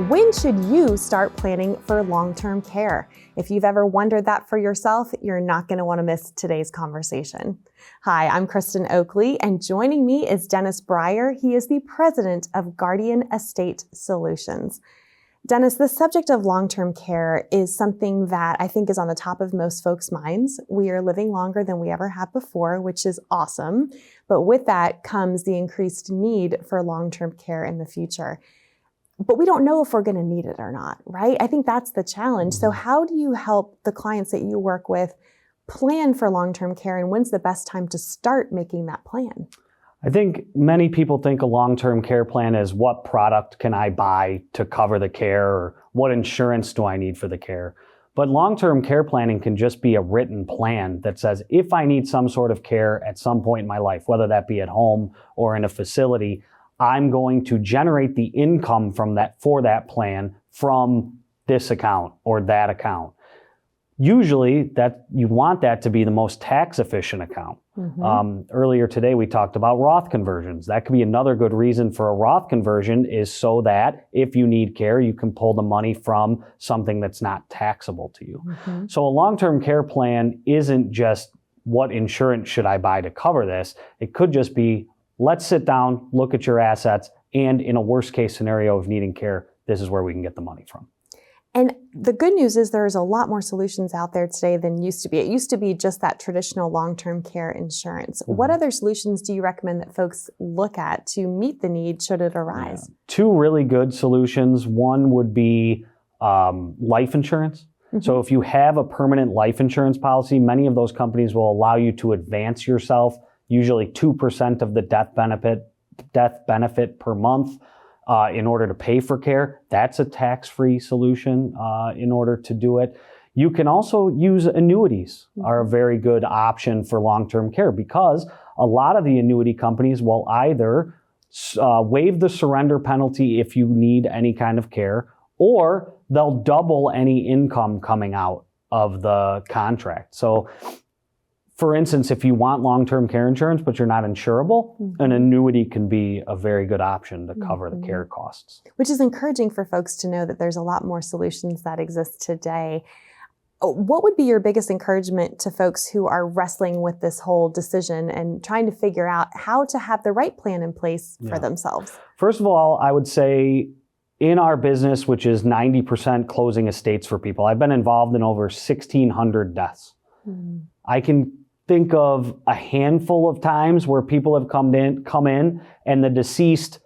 When should you start planning for long-term care? If you've ever wondered that for yourself, you're not going to want to miss today's conversation. Hi, I'm Kristen Oakley, and joining me is Dennis Breyer. He is the president of Guardian Estate Solutions. Dennis, the subject of long-term care is something that I think is on the top of most folks' minds. We are living longer than we ever have before, which is awesome. But with that comes the increased need for long-term care in the future. But we don't know if we're going to need it or not, right? I think that's the challenge. So how do you help the clients that you work with plan for long-term care, and when's the best time to start making that plan? I think many people think a long-term care plan is what product can I buy to cover the care, or what insurance do I need for the care? But long-term care planning can just be a written plan that says if I need some sort of care at some point in my life, whether that be at home or in a facility, I'm going to generate the income from that for that plan from this account or that account. Usually that you want that to be the most tax efficient account. Earlier today we talked about Roth conversions. That could be another good reason for a Roth conversion, is so that if you need care, you can pull the money from something that's not taxable to you. So a long-term care plan isn't just what insurance should I buy to cover this. It could just be, let's sit down, look at your assets, and in a worst case scenario of needing care, this is where we can get the money from. And the good news is there's a lot more solutions out there today than used to be. It used to be just that traditional long-term care insurance. What other solutions do you recommend that folks look at to meet the need should it arise? Two really good solutions. One would be life insurance. So if you have a permanent life insurance policy, many of those companies will allow you to advance yourself, usually 2% of the death benefit per month, in order to pay for care. That's a tax-free solution in order to do it. You can also use annuities, are a very good option for long-term care, because a lot of the annuity companies will either waive the surrender penalty if you need any kind of care, or they'll double any income coming out of the contract. So for instance, if you want long-term care insurance, but you're not insurable, an annuity can be a very good option to cover the care costs. Which is encouraging for folks to know that there's a lot more solutions that exist today. What would be your biggest encouragement to folks who are wrestling with this whole decision and trying to figure out how to have the right plan in place for themselves? First of all, I would say in our business, which is 90% closing estates for people, I've been involved in over 1,600 deaths. I can think of a handful of times where people have come in and the deceased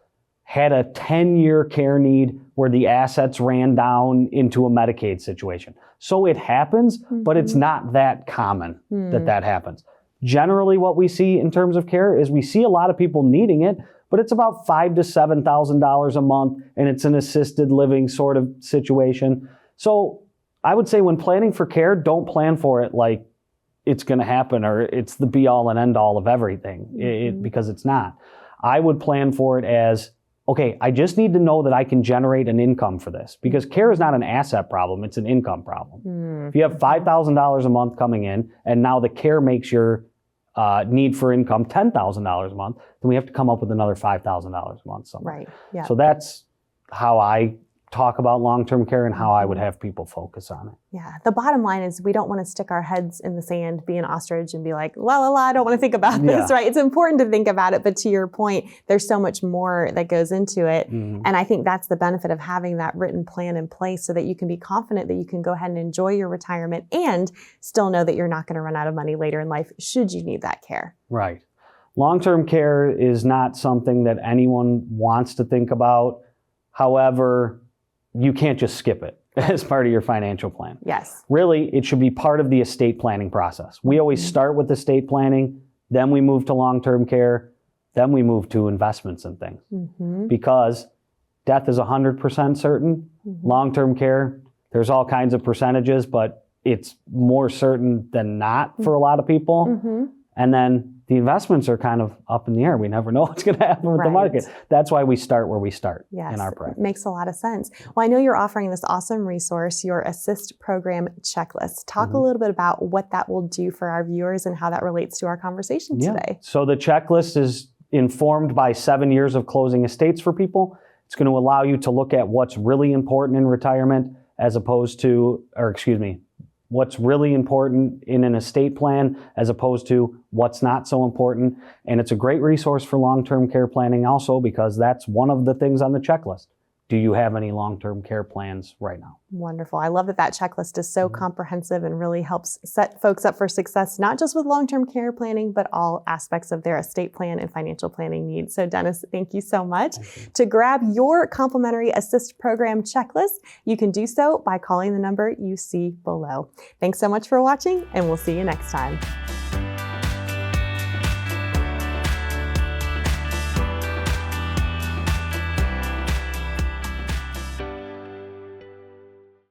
had a 10-year care need where the assets ran down into a Medicaid situation. So it happens, but it's not that common that happens. Generally, what we see in terms of care is we see a lot of people needing it, but it's about $5,000 to $7,000 a month, and it's an assisted living sort of situation. So I would say when planning for care, don't plan for it like it's going to happen or it's the be all and end all of everything, because it's not. I would plan for it as, okay, I just need to know that I can generate an income for this, because care is not an asset problem, it's an income problem. If you have $5,000 a month coming in and now the care makes your need for income $10,000 a month, then we have to come up with another $5,000 a month somewhere. Right. Yeah. So that's how I talk about long-term care and how I would have people focus on it. Yeah. The bottom line is we don't want to stick our heads in the sand, be an ostrich and be like, I don't want to think about this, right? It's important to think about it, but to your point, there's so much more that goes into it. And I think that's the benefit of having that written plan in place so that you can be confident that you can go ahead and enjoy your retirement and still know that you're not going to run out of money later in life should you need that care. Right. Long-term care is not something that anyone wants to think about. However, you can't just skip it as part of your financial plan. Yes. Really, it should be part of the estate planning process. We always start with estate planning, then we move to long-term care, then we move to investments and things. Because death is 100% certain. Long-term care, there's all kinds of percentages, but it's more certain than not for a lot of people. And then the investments are kind of up in the air. We never know what's going to happen with the market. That's why we start where we start in our practice. Makes a lot of sense. Well, I know you're offering this awesome resource, your Assist Program Checklist. Talk a little bit about what that will do for our viewers and how that relates to our conversation today. So the checklist is informed by 7 years of closing estates for people. It's going to allow you to look at what's really important in retirement what's really important in an estate plan as opposed to what's not so important. And it's a great resource for long-term care planning also, because that's one of the things on the checklist. Do you have any long-term care plans right now? Wonderful. I love that that checklist is so comprehensive and really helps set folks up for success, not just with long-term care planning, but all aspects of their estate plan and financial planning needs. So Dennis, thank you so much. To grab your complimentary Assist program checklist, you can do so by calling the number you see below. Thanks so much for watching, and we'll see you next time.